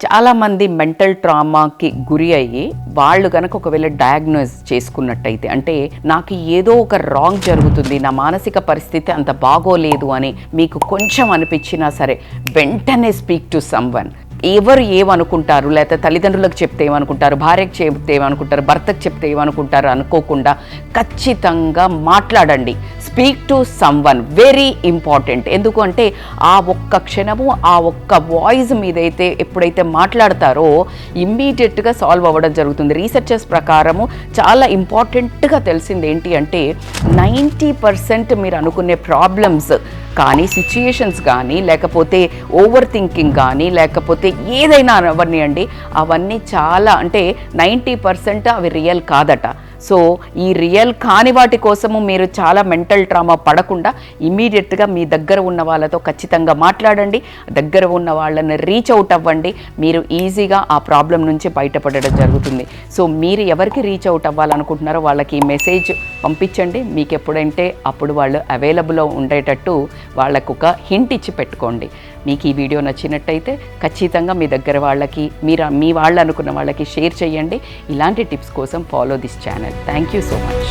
చాలామంది మెంటల్ ట్రామాకి గురి అయ్యి వాళ్ళు కనుక ఒకవేళ డయాగ్నోస్ చేసుకున్నట్టయితే, అంటే నాకు ఏదో ఒక రాంగ్ జరుగుతుంది, నా మానసిక పరిస్థితి అంత బాగోలేదు అని మీకు కొంచెం అనిపించినా సరే వెంటనే స్పీక్ టు సమ్వన్. ఎవరు ఏమనుకుంటారు, లేకపోతే తల్లిదండ్రులకు చెప్తే ఏమనుకుంటారు, భార్యకు చెప్తే ఏమనుకుంటారు, భర్తకు చెప్తే ఏమనుకుంటారు అనుకోకుండా ఖచ్చితంగా మాట్లాడండి. Speak to someone, very important. ఎందుకు అంటే ఆ ఒక్క క్షణము, ఆ ఒక్క వాయిస్ మీదైతే ఎప్పుడైతే మాట్లాడతారో ఇమ్మీడియట్గా సాల్వ్ అవ్వడం జరుగుతుంది. రీసెర్చర్స్ ప్రకారము చాలా ఇంపార్టెంట్గా తెలిసింది ఏంటి అంటే 90% మీరు అనుకునే ప్రాబ్లమ్స్ కానీ, సిచ్యుయేషన్స్ కానీ, లేకపోతే ఓవర్ థింకింగ్ కానీ, లేకపోతే ఏదైనా అవన్నీ అండి, అవన్నీ చాలా అంటే 90% అవి రియల్ కాదట. సో ఈ రియల్ కాని వాటి కోసము మీరు చాలా మెంటల్ ట్రామా పడకుండా ఇమీడియట్గా మీ దగ్గర ఉన్న వాళ్ళతో ఖచ్చితంగా మాట్లాడండి, దగ్గర ఉన్న వాళ్ళని రీచ్ అవుట్ అవ్వండి. మీరు ఈజీగా ఆ ప్రాబ్లం నుంచి బయటపడడం జరుగుతుంది. సో మీరు ఎవరికి రీచ్ అవుట్ అవ్వాలనుకుంటున్నారో వాళ్ళకి ఈ మెసేజ్ పంపించండి. మీకు ఎప్పుడంటే అప్పుడు వాళ్ళు అవైలబుల్లో ఉండేటట్టు వాళ్ళకు ఒక హింట్ ఇచ్చి పెట్టుకోండి. మీకు ఈ వీడియో నచ్చినట్టయితే ఖచ్చితంగా మీ దగ్గర వాళ్ళకి, మీ వాళ్ళు అనుకున్న వాళ్ళకి షేర్ చేయండి. ఇలాంటి టిప్స్ కోసం follow this channel. Thank you so much.